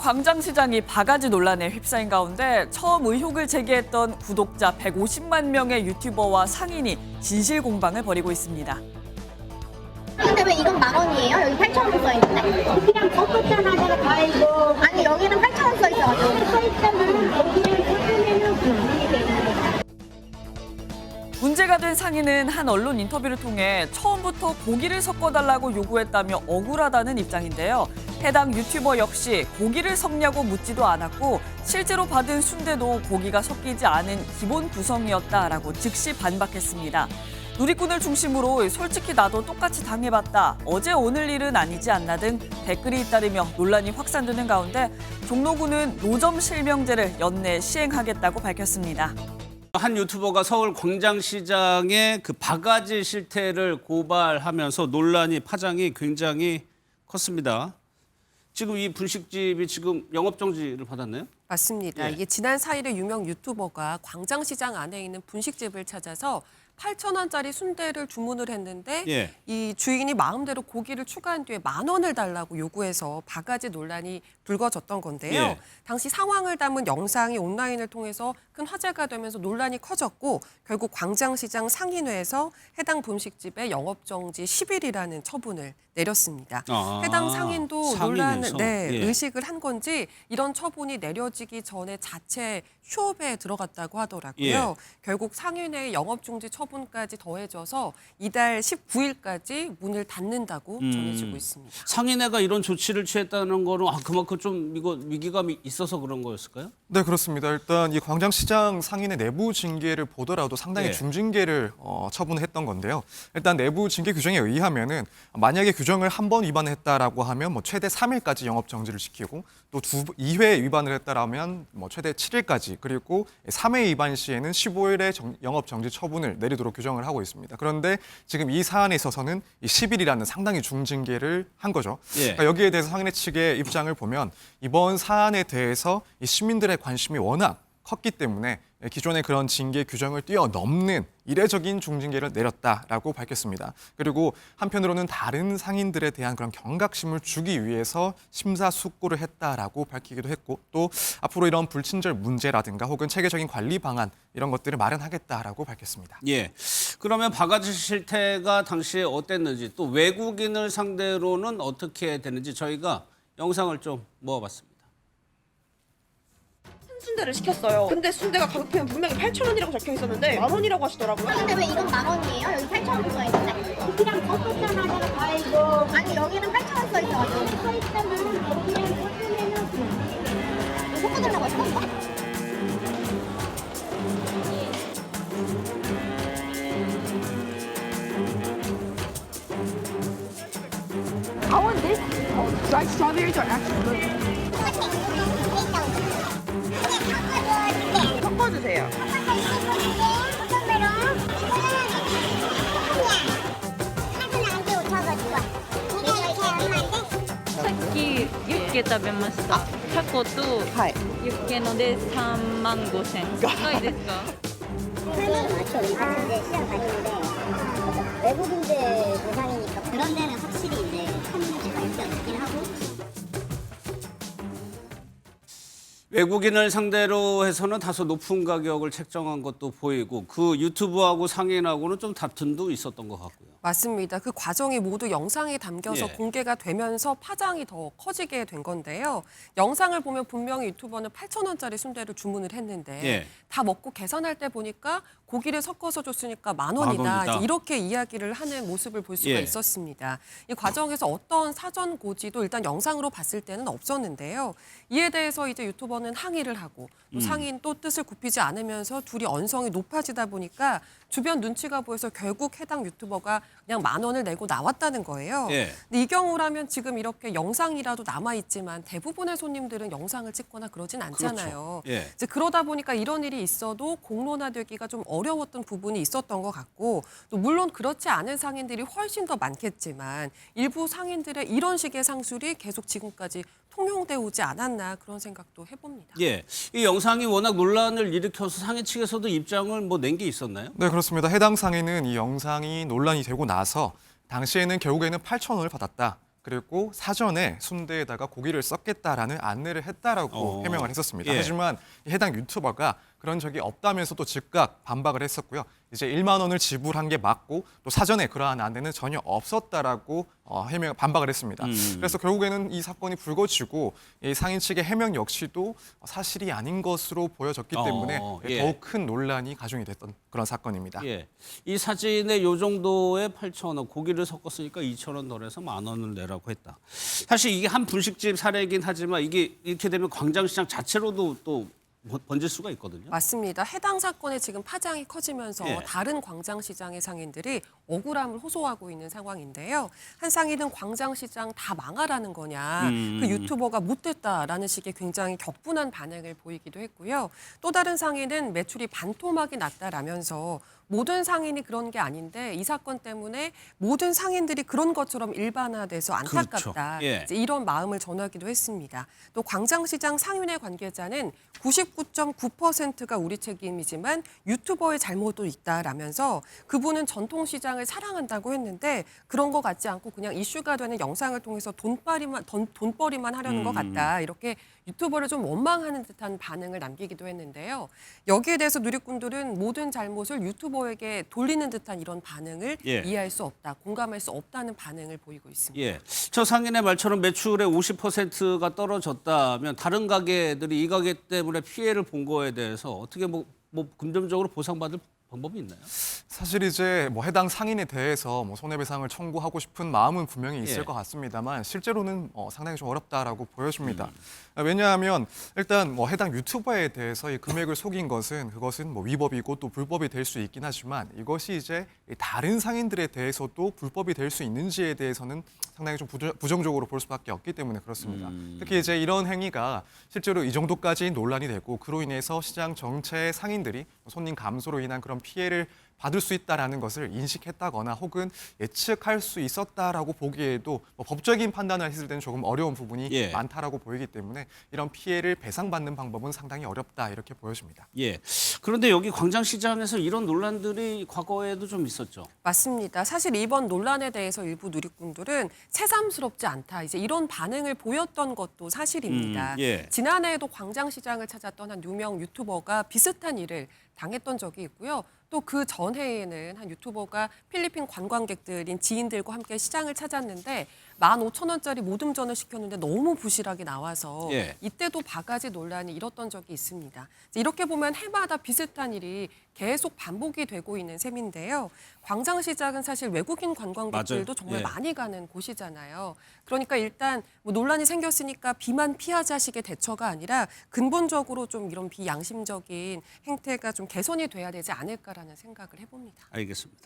광장시장이 바가지 논란에 휩싸인 가운데 처음 의혹을 제기했던 구독자 150만 명의 유튜버와 상인이 진실 공방을 벌이고 있습니다. 근데 왜 이건 10,000원이에요? 여기 8,000원 써 있는데? 그냥 섞었잖아, 내가 다 알고. 아니 여기는 8,000원 써 있어가지고. 써 있잖아. 거기를 섞으면은 분명히 되는 거다. 문제가 된 상인은 한 언론 인터뷰를 통해 처음부터 고기를 섞어달라고 요구했다며 억울하다는 입장인데요. 해당 유튜버 역시 고기를 섞냐고 묻지도 않았고 실제로 받은 순대도 고기가 섞이지 않은 기본 구성이었다라고 즉시 반박했습니다. 누리꾼을 중심으로 솔직히 나도 똑같이 당해봤다. 어제 오늘 일은 아니지 않나 등 댓글이 잇따르며 논란이 확산되는 가운데 종로구는 노점 실명제를 연내 시행하겠다고 밝혔습니다. 한 유튜버가 서울 광장시장의 그 바가지 실태를 고발하면서 논란이 파장이 굉장히 컸습니다. 지금 이 분식집이 지금 영업정지를 받았나요? 맞습니다. 예. 이게 지난 4일에 유명 유튜버가 광장시장 안에 있는 분식집을 찾아서 8,000원짜리 순대를 주문을 했는데 예. 이 주인이 마음대로 고기를 추가한 뒤에 10,000원을 달라고 요구해서 바가지 논란이 불거졌던 건데요. 예. 당시 상황을 담은 영상이 온라인을 통해서 큰 화제가 되면서 논란이 커졌고 결국 광장시장 상인회에서 해당 분식집의 영업정지 10일이라는 처분을 내렸습니다. 해당 상인도 상인회에서? 논란을 예. 의식을 한 건지 이런 처분이 내려지기 전에 자체 휴업에 들어갔다고 하더라고요. 예. 결국 상인회의 영업중지 처분까지 더해져서 이달 19일까지 문을 닫는다고 전해지고 있습니다. 상인회가 이런 조치를 취했다는 거는 그만큼 좀 이거 위기감이 있어서 그런 거였을까요? 네, 그렇습니다. 일단 이 광장시장 상인의 내부 징계를 보더라도 상당히 예. 중징계를 처분했던 건데요. 일단 내부 징계 규정에 의하면은 만약에 규정을 한 번 위반했다라고 하면 뭐 최대 3일까지 영업 정지를 시키고 또 2회 위반을 했다라면 뭐 최대 7일까지 그리고 3회 위반 시에는 15일의 영업 정지 처분을 내리도록 규정을 하고 있습니다. 그런데 지금 이 사안에 있어서는 이 10일이라는 상당히 중징계를 한 거죠. 예. 그러니까 여기에 대해서 상인회 측의 입장을 보면 이번 사안에 대해서 이 시민들의 관심이 워낙 컸기 때문에 기존의 그런 징계 규정을 뛰어넘는 이례적인 중징계를 내렸다라고 밝혔습니다. 그리고 한편으로는 다른 상인들에 대한 그런 경각심을 주기 위해서 심사숙고를 했다라고 밝히기도 했고 또 앞으로 이런 불친절 문제라든가 혹은 체계적인 관리 방안 이런 것들을 마련하겠다라고 밝혔습니다. 예. 그러면 바가지 실태가 당시에 어땠는지 또 외국인을 상대로는 어떻게 되는지 저희가 영상을 좀 모아봤습니다. 순대를 시켰어요. 근데 순대가 가격표는 분명히 8,000원이라고 적혀 있었는데 10,000원이라고 하시더라고요. 근데 왜 이건 10,000원이에요? 여기 8,000원 써 있는데? 그냥 섞었잖아, 내가 다 알고. 아니 여기는 8,000원 써 있어가지고. 써 있잖아. 거기를 섞으면은 분명히 섞어달라고 하셨어? I want this. Dried strawberries are actually good. 섞어주세요.さっきユッケ食べました。タコとはい。ユッケので3万5千。高いですか？ 외국인들 대상이니까 그런 데는 확실히 이제 한국의 가격대가 높긴 하고. 외국인을 상대로 해서는 다소 높은 가격을 책정한 것도 보이고 그 유튜브하고 상인하고는 좀 다툼도 있었던 것 같고요. 맞습니다. 그 과정이 모두 영상에 담겨서 예. 공개가 되면서 파장이 더 커지게 된 건데요. 영상을 보면 분명히 유튜버는 8,000원짜리 순대를 주문을 했는데 예. 다 먹고 계산할 때 보니까 고기를 섞어서 줬으니까 10,000원이다. 10,000원이다. 이제 이렇게 이야기를 하는 모습을 볼 수가 예. 있었습니다. 이 과정에서 어떤 사전 고지도 일단 영상으로 봤을 때는 없었는데요. 이에 대해서 이제 유튜버는 항의를 하고 또 상인 또 뜻을 굽히지 않으면서 둘이 언성이 높아지다 보니까 주변 눈치가 보여서 결국 해당 유튜버가 그냥 10,000원을 내고 나왔다는 거예요. 예. 근데 이 경우라면 지금 이렇게 영상이라도 남아있지만 대부분의 손님들은 영상을 찍거나 그러진 않잖아요. 그렇죠. 예. 이제 그러다 보니까 이런 일이 있어도 공론화되기가 좀 어려웠던 부분이 있었던 것 같고 또 물론 그렇지 않은 상인들이 훨씬 더 많겠지만 일부 상인들의 이런 식의 상술이 계속 지금까지 통용돼 오지 않았나 그런 생각도 해봅니다. 예, 이 영상이 워낙 논란을 일으켜서 상인 측에서도 입장을 뭐 낸 게 있었나요? 네, 그렇습니다. 해당 상인은 이 영상이 논란이 되고 나서 당시에는 결국에는 8,000원을 받았다. 그리고 사전에 순대에다가 고기를 섞겠다라는 안내를 했다라고 해명을 했었습니다. 예. 하지만 해당 유튜버가 그런 적이 없다면서도 즉각 반박을 했었고요. 이제 1만 원을 지불한 게 맞고 또 사전에 그러한 안내는 전혀 없었다라고 반박을 했습니다. 그래서 결국에는 이 사건이 불거지고 이 상인 측의 해명 역시도 사실이 아닌 것으로 보여졌기 때문에 예. 더욱 큰 논란이 가중이 됐던 그런 사건입니다. 예. 이 사진에 요 정도에 8,000원, 고기를 섞었으니까 2,000원 덜해서 10,000원을 내라고 했다. 사실 이게 한 분식집 사례이긴 하지만 이게 이렇게 되면 광장시장 자체로도 또 번질 수가 있거든요. 맞습니다. 해당 사건에 지금 파장이 커지면서 예. 다른 광장시장의 상인들이 억울함을 호소하고 있는 상황인데요. 한 상인은 광장시장 다 망하라는 거냐, 그 유튜버가 못됐다라는 식의 굉장히 격분한 반응을 보이기도 했고요. 또 다른 상인은 매출이 반토막이 났다라면서 모든 상인이 그런 게 아닌데 이 사건 때문에 모든 상인들이 그런 것처럼 일반화돼서 안타깝다. 그렇죠. 예. 이제 이런 마음을 전하기도 했습니다. 또 광장시장 상인회 관계자는 99.9%가 우리 책임이지만 유튜버의 잘못도 있다라면서 그분은 전통시장을 사랑한다고 했는데 그런 것 같지 않고 그냥 이슈가 되는 영상을 통해서 돈벌이만 하려는 것 같다. 이렇게 유튜버를 좀 원망하는 듯한 반응을 남기기도 했는데요. 여기에 대해서 누리꾼들은 모든 잘못을 유튜버에게 돌리는 듯한 이런 반응을 예. 이해할 수 없다, 공감할 수 없다는 반응을 보이고 있습니다. 예. 저 상인의 말처럼 매출의 50%가 떨어졌다면 다른 가게들이 이 가게 때문에 피해를 본 거에 대해서 어떻게 뭐 금전적으로 보상받을 방법이 있나요? 사실 이제 해당 상인에 대해서 손해배상을 청구하고 싶은 마음은 분명히 있을 예. 것 같습니다만 실제로는 상당히 좀 어렵다라고 보여집니다. 왜냐하면 일단 해당 유튜버에 대해서 이 금액을 속인 것은 그것은 위법이고 또 불법이 될 수 있긴 하지만 이것이 이제 다른 상인들에 대해서도 불법이 될 수 있는지에 대해서는 상당히 좀 부정적으로 볼 수밖에 없기 때문에 그렇습니다. 특히 이제 이런 행위가 실제로 이 정도까지 논란이 되고 그로 인해서 시장 전체의 상인들이 손님 감소로 인한 그런 피해를 받을 수 있다라는 것을 인식했다거나 혹은 예측할 수 있었다라고 보기에도 법적인 판단을 했을 때는 조금 어려운 부분이 예. 많다라고 보이기 때문에 이런 피해를 배상받는 방법은 상당히 어렵다 이렇게 보여집니다. 예. 그런데 여기 광장시장에서 이런 논란들이 과거에도 좀 있었죠. 맞습니다. 사실 이번 논란에 대해서 일부 누리꾼들은 새삼스럽지 않다. 이제 이런 반응을 보였던 것도 사실입니다. 예. 지난해에도 광장시장을 찾았던 한 유명 유튜버가 비슷한 일을 당했던 적이 있고요. 또 그 전해에는 한 유튜버가 필리핀 관광객들인 지인들과 함께 시장을 찾았는데 15,000원짜리 모듬전을 시켰는데 너무 부실하게 나와서 예. 이때도 바가지 논란이 일었던 적이 있습니다. 이렇게 보면 해마다 비슷한 일이 계속 반복이 되고 있는 셈인데요. 광장시장은 사실 외국인 관광객들도 맞아요. 정말 예. 많이 가는 곳이잖아요. 그러니까 일단 논란이 생겼으니까 비만 피하자 식의 대처가 아니라 근본적으로 좀 이런 비양심적인 행태가 좀 개선이 돼야 되지 않을까라는 생각을 해봅니다. 알겠습니다.